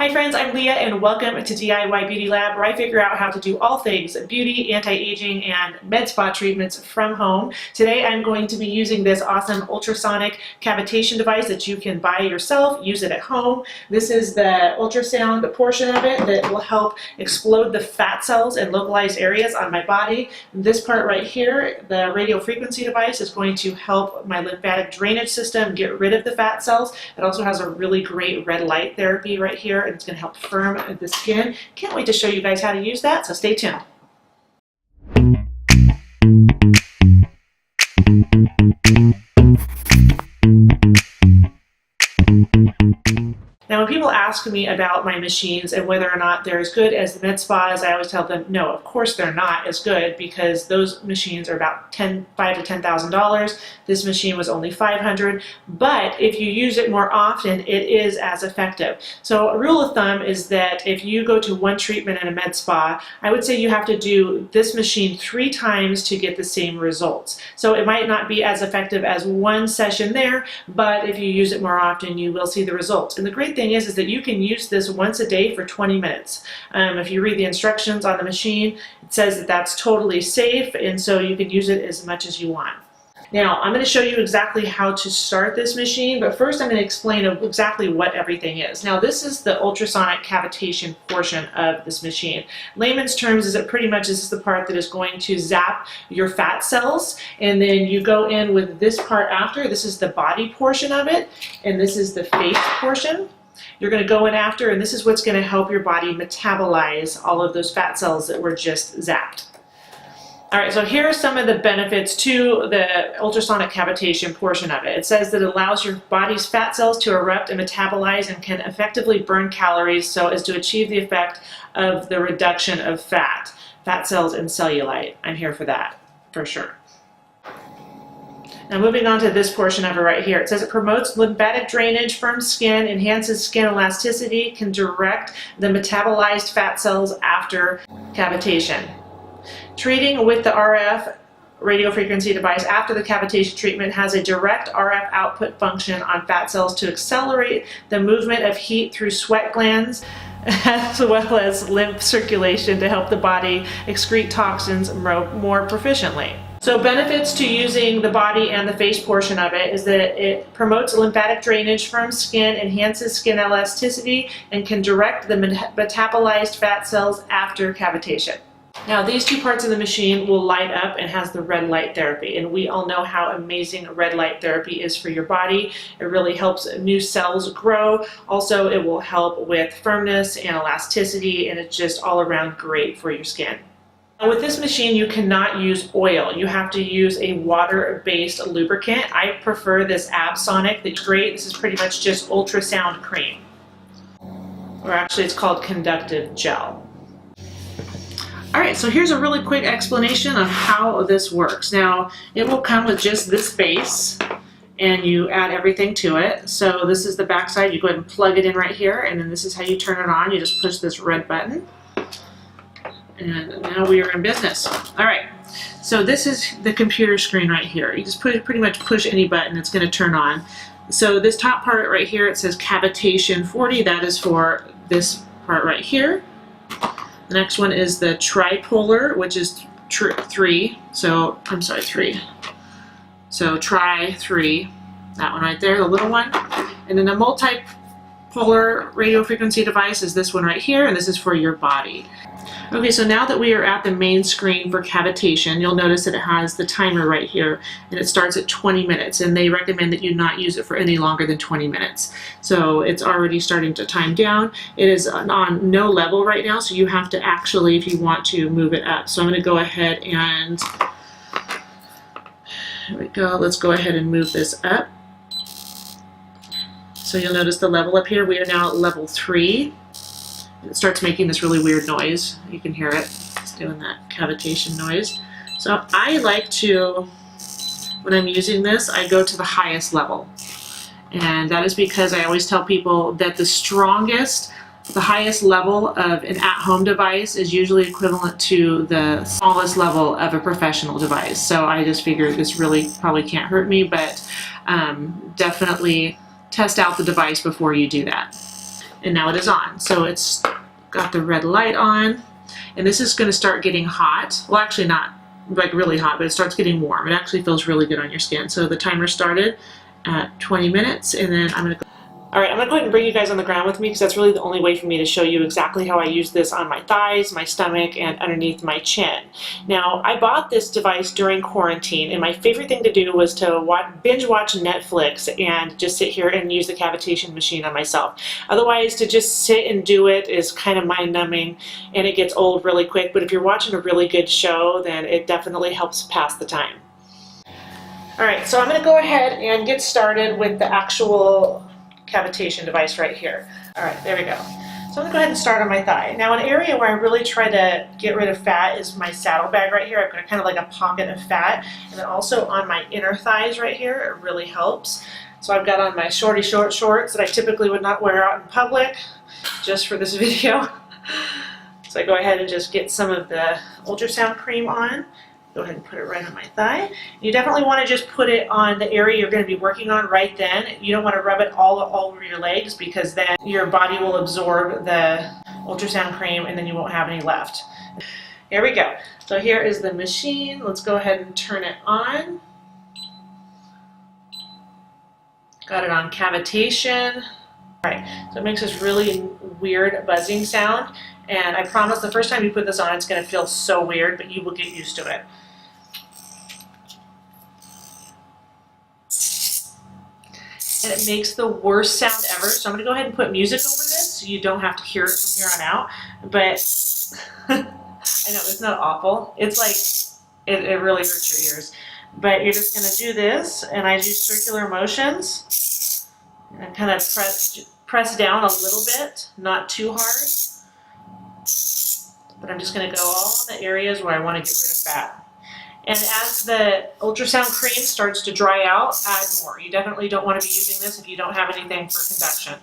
Hi friends, I'm Leah and welcome to DIY Beauty Lab, where I figure out how to do all things beauty, anti-aging, and med spa treatments from home. Today I'm going to be using this awesome ultrasonic cavitation device that you can buy yourself, use it at home. This is the ultrasound portion of it that will help explode the fat cells in localized areas on my body. This part right here, the radiofrequency device, is going to help my lymphatic drainage system get rid of the fat cells. It also has a really great red light therapy right here. It's going to help firm the skin. Can't wait to show you guys how to use that, so stay tuned. Now, when people ask me about my machines and whether or not they're as good as the med spas, I always tell them, no, of course they're not as good, because those machines are about $5,000 to $10,000. This machine was only $500, but if you use it more often, it is as effective. So a rule of thumb is that if you go to one treatment in a med spa, I would say you have to do this machine 3 times to get the same results. So it might not be as effective as one session there, but if you use it more often, you will see the results. And the great thing is that you can use this once a day for 20 minutes. If you read the instructions on the machine, it says that that's totally safe, and so you can use it as much as you want. Now, I'm going to show you exactly how to start this machine, but first I'm going to explain exactly what everything is. Now, this is the ultrasonic cavitation portion of this machine. Layman's terms is that pretty much this is the part that is going to zap your fat cells, and then you go in with this part after. This is the body portion of it, and this is the face portion. You're going to go in after, and this is what's going to help your body metabolize all of those fat cells that were just zapped. All right, so here are some of the benefits to the ultrasonic cavitation portion of it. It says that it allows your body's fat cells to erupt and metabolize and can effectively burn calories so as to achieve the effect of the reduction of fat cells, and cellulite. I'm here for that, for sure. Now, moving on to this portion of it right here, it says it promotes lymphatic drainage, firm skin, enhances skin elasticity, can direct the metabolized fat cells after cavitation. Treating with the RF radiofrequency device after the cavitation treatment has a direct RF output function on fat cells to accelerate the movement of heat through sweat glands, as well as lymph circulation to help the body excrete toxins more proficiently. So benefits to using the body and the face portion of it is that it promotes lymphatic drainage, firm skin, enhances skin elasticity, and can direct the metabolized fat cells after cavitation. Now, these 2 parts of the machine will light up and has the red light therapy, and we all know how amazing red light therapy is for your body. It really helps new cells grow. Also, it will help with firmness and elasticity, and it's just all around great for your skin. With this machine, you cannot use oil. You have to use a water-based lubricant. I prefer this Absonic. That's great. This is pretty much just ultrasound cream. Or actually, it's called conductive gel. All right, so here's a really quick explanation of how this works. Now, it will come with just this base, and you add everything to it. So this is the back side. You go ahead and plug it in right here, and then this is how you turn it on. You just push this red button. And now we are in business. All right, so this is the computer screen right here. You just pretty much push any button, it's going to turn on. So this top part right here, it says Cavitation 40. That is for this part right here. The next one is the tripolar, which is 3. So I'm sorry, 3. So try 3. That one right there, the little one. And then the multipolar radiofrequency device is this one right here, and this is for your body. Okay, so now that we are at the main screen for cavitation, you'll notice that it has the timer right here, and it starts at 20 minutes, and they recommend that you not use it for any longer than 20 minutes. So it's already starting to time down. It is on no level right now, so you have to actually, if you want to, move it up. So I'm going to go ahead and, here we go, let's go ahead and move this up. So you'll notice the level up here, we are now at level 3. It starts making this really weird noise. You can hear it. It's doing that cavitation noise. So I like to, when I'm using this, I go to the highest level. And that is because I always tell people that the highest level of an at-home device is usually equivalent to the smallest level of a professional device. So I just figured this really probably can't hurt me, but definitely test out the device before you do that. and now it is on. So it's got the red light on, and this is going to start getting hot. Well, actually not like really hot, but it starts getting warm. It actually feels really good on your skin. So the timer started at 20 minutes, and then I'm going to go. All right, I'm going to go ahead and bring you guys on the ground with me because that's really the only way for me to show you exactly how I use this on my thighs, my stomach, and underneath my chin. Now, I bought this device during quarantine, and my favorite thing to do was to binge watch Netflix and just sit here and use the cavitation machine on myself. Otherwise, to just sit and do it is kind of mind-numbing, and it gets old really quick. But if you're watching a really good show, then it definitely helps pass the time. All right, so I'm going to go ahead and get started with the actual cavitation device right here. All right, there we go. So I'm gonna go ahead and start on my thigh. Now, an area where I really try to get rid of fat is my saddlebag right here. I've got kind of like a pocket of fat, and then also on my inner thighs right here, it really helps. So I've got on my short shorts that I typically would not wear out in public, just for this video. So I go ahead and just get some of the ultrasound cream on. Go ahead and put it right on my thigh. You definitely want to just put it on the area you're going to be working on right then. You don't want to rub it all over your legs because then your body will absorb the ultrasound cream and then you won't have any left. Here we go. So here is the machine. Let's go ahead and turn it on. Got it on cavitation. All right, so it makes this really weird buzzing sound. And I promise the first time you put this on, it's going to feel so weird, but you will get used to it. And it makes the worst sound ever. So I'm going to go ahead and put music over this so you don't have to hear it from here on out. But I know it's not awful. It's like, it really hurts your ears. But you're just going to do this, and I do circular motions. And kind of press down a little bit, not too hard. But I'm just going to go all in the areas where I want to get rid of fat. And as the ultrasound cream starts to dry out, add more. You definitely don't want to be using this if you don't have anything for convection.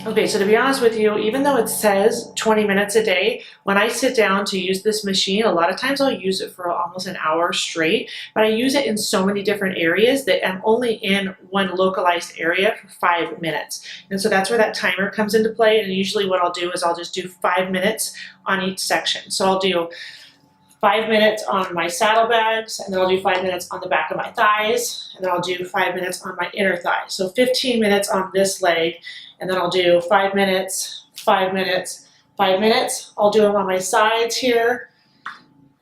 Okay, so to be honest with you, even though it says 20 minutes a day, when I sit down to use this machine, a lot of times I'll use it for almost an hour straight, but I use it in so many different areas that I'm only in one localized area for 5 minutes. And so that's where that timer comes into play, and usually what I'll do is I'll just do 5 minutes on each section. So I'll do 5 minutes on my saddlebags, and then I'll do 5 minutes on the back of my thighs, and then I'll do 5 minutes on my inner thigh. So 15 minutes on this leg, and then I'll do 5 minutes, 5 minutes, 5 minutes. I'll do them on my sides here,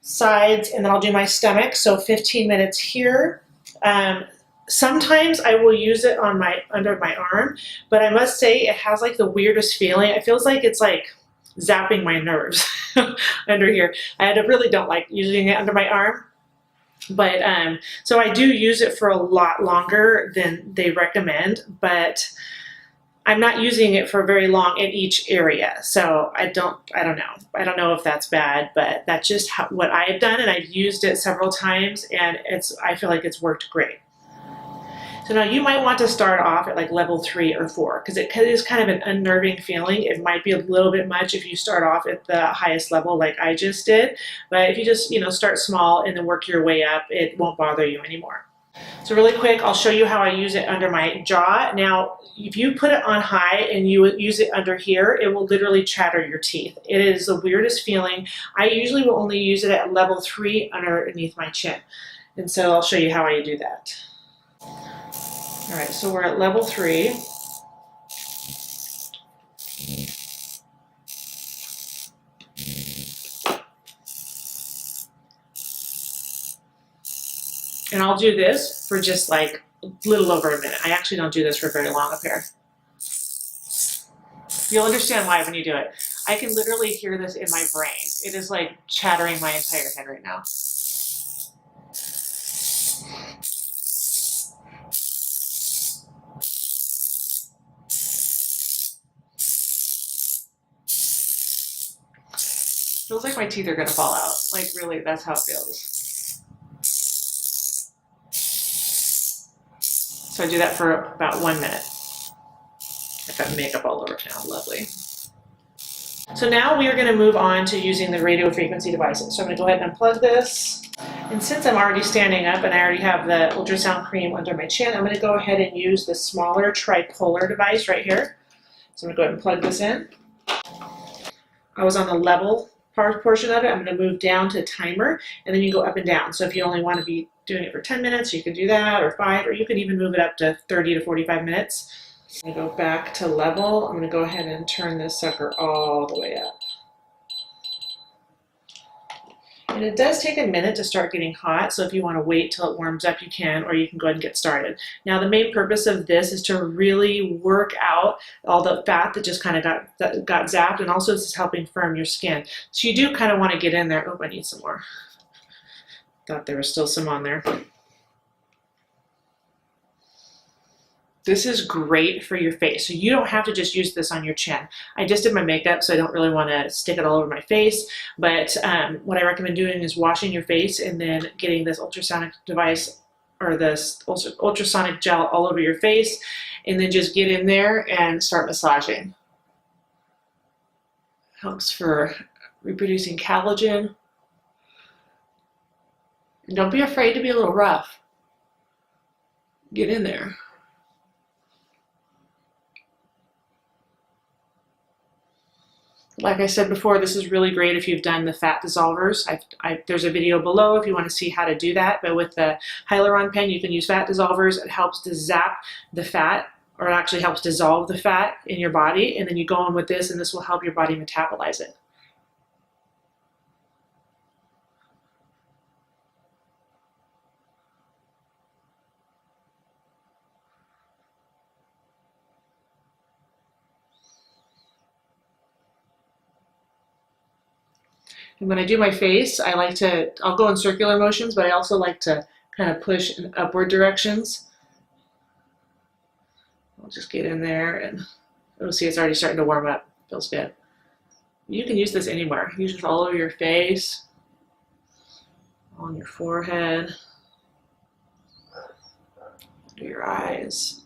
sides, and then I'll do my stomach. So 15 minutes here. Sometimes I will use it on under my arm, but I must say it has like the weirdest feeling. It feels like it's like zapping my nerves under here. I really don't like using it under my arm, but so I do use it for a lot longer than they recommend, but I'm not using it for very long in each area. So I don't know if that's bad, but that's just what I've done, and I've used it several times, and I feel like it's worked great. So now you might want to start off at like level 3 or 4 because it is kind of an unnerving feeling. It might be a little bit much if you start off at the highest level like I just did, but if you just start small and then work your way up, it won't bother you anymore. So really quick, I'll show you how I use it under my jaw. Now, if you put it on high and you use it under here, it will literally chatter your teeth. It is the weirdest feeling. I usually will only use it at level 3 underneath my chin. And so I'll show you how I do that. All right, so we're at level 3. And I'll do this for just like a little over a minute. I actually don't do this for very long up here. You'll understand why when you do it. I can literally hear this in my brain. It is like chattering my entire head right now. Feels like my teeth are gonna fall out. Like really, that's how it feels. So I do that for about 1 minute. I've got makeup all over now, lovely. So now we are gonna move on to using the radio frequency devices. So I'm gonna go ahead and unplug this. And since I'm already standing up and I already have the ultrasound cream under my chin, I'm gonna go ahead and use the smaller tripolar device right here. So I'm gonna go ahead and plug this in. I was on the level portion of it. I'm going to move down to timer, and then you go up and down. So if you only want to be doing it for 10 minutes, you could do that, or 5, or you could even move it up to 30 to 45 minutes. I'm going to go back to level. I'm going to go ahead and turn this sucker all the way up. And it does take a minute to start getting hot, so if you want to wait till it warms up, you can, or you can go ahead and get started. Now, the main purpose of this is to really work out all the fat that just kind of got zapped, and also this is helping firm your skin. So you do kind of want to get in there. Oh, I need some more. Thought there was still some on there. This is great for your face. So you don't have to just use this on your chin. I just did my makeup, so I don't really want to stick it all over my face. But what I recommend doing is washing your face and then getting this ultrasonic device or this ultrasonic gel all over your face, and then just get in there and start massaging. Helps for reproducing collagen. And don't be afraid to be a little rough. Get in there. Like I said before, this is really great if you've done the fat dissolvers. There's a video below if you want to see how to do that, but with the hyaluron pen, you can use fat dissolvers. It helps to zap the fat, or it actually helps dissolve the fat in your body, and then you go in with this, and this will help your body metabolize it. And when I do my face, I'll go in circular motions, but I also like to kind of push in upward directions. I'll just get in there, and you'll see it's already starting to warm up. Feels good. You can use this anywhere. Use it all over your face, on your forehead, under your eyes.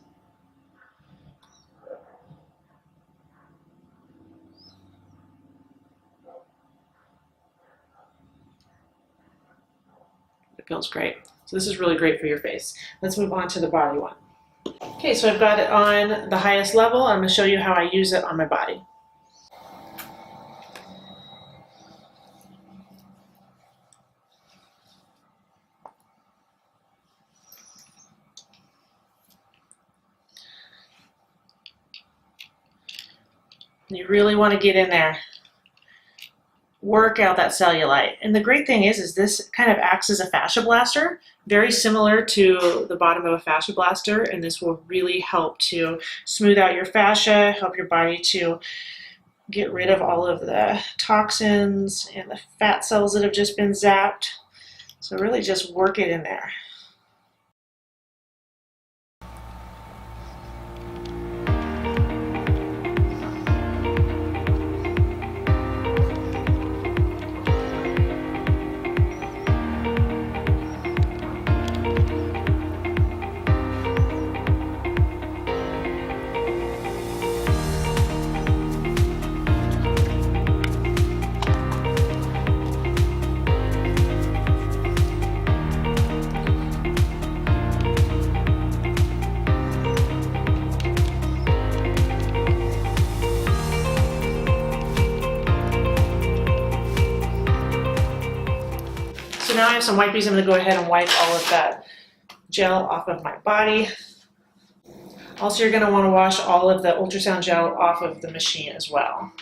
It feels great. So this is really great for your face. Let's move on to the body one. Okay, so I've got it on the highest level. I'm going to show you how I use it on my body. You really want to get in there, work out that cellulite. And the great thing is this kind of acts as a fascia blaster, very similar to the bottom of a fascia blaster, and this will really help to smooth out your fascia, help your body to get rid of all of the toxins and the fat cells that have just been zapped. So really just work it in there. So now I have some wipies. I'm going to go ahead and wipe all of that gel off of my body. Also, you're going to want to wash all of the ultrasound gel off of the machine as well.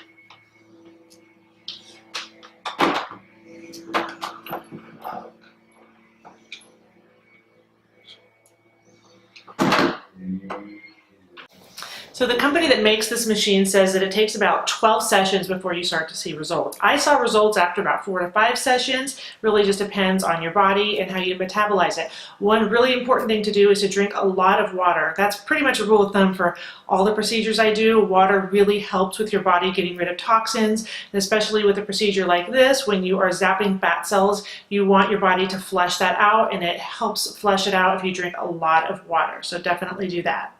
So the company that makes this machine says that it takes about 12 sessions before you start to see results. I saw results after about 4 to 5 sessions. Really just depends on your body and how you metabolize it. One really important thing to do is to drink a lot of water. That's pretty much a rule of thumb for all the procedures I do. Water really helps with your body getting rid of toxins, and especially with a procedure like this, when you are zapping fat cells, you want your body to flush that out, and it helps flush it out if you drink a lot of water. So definitely do that.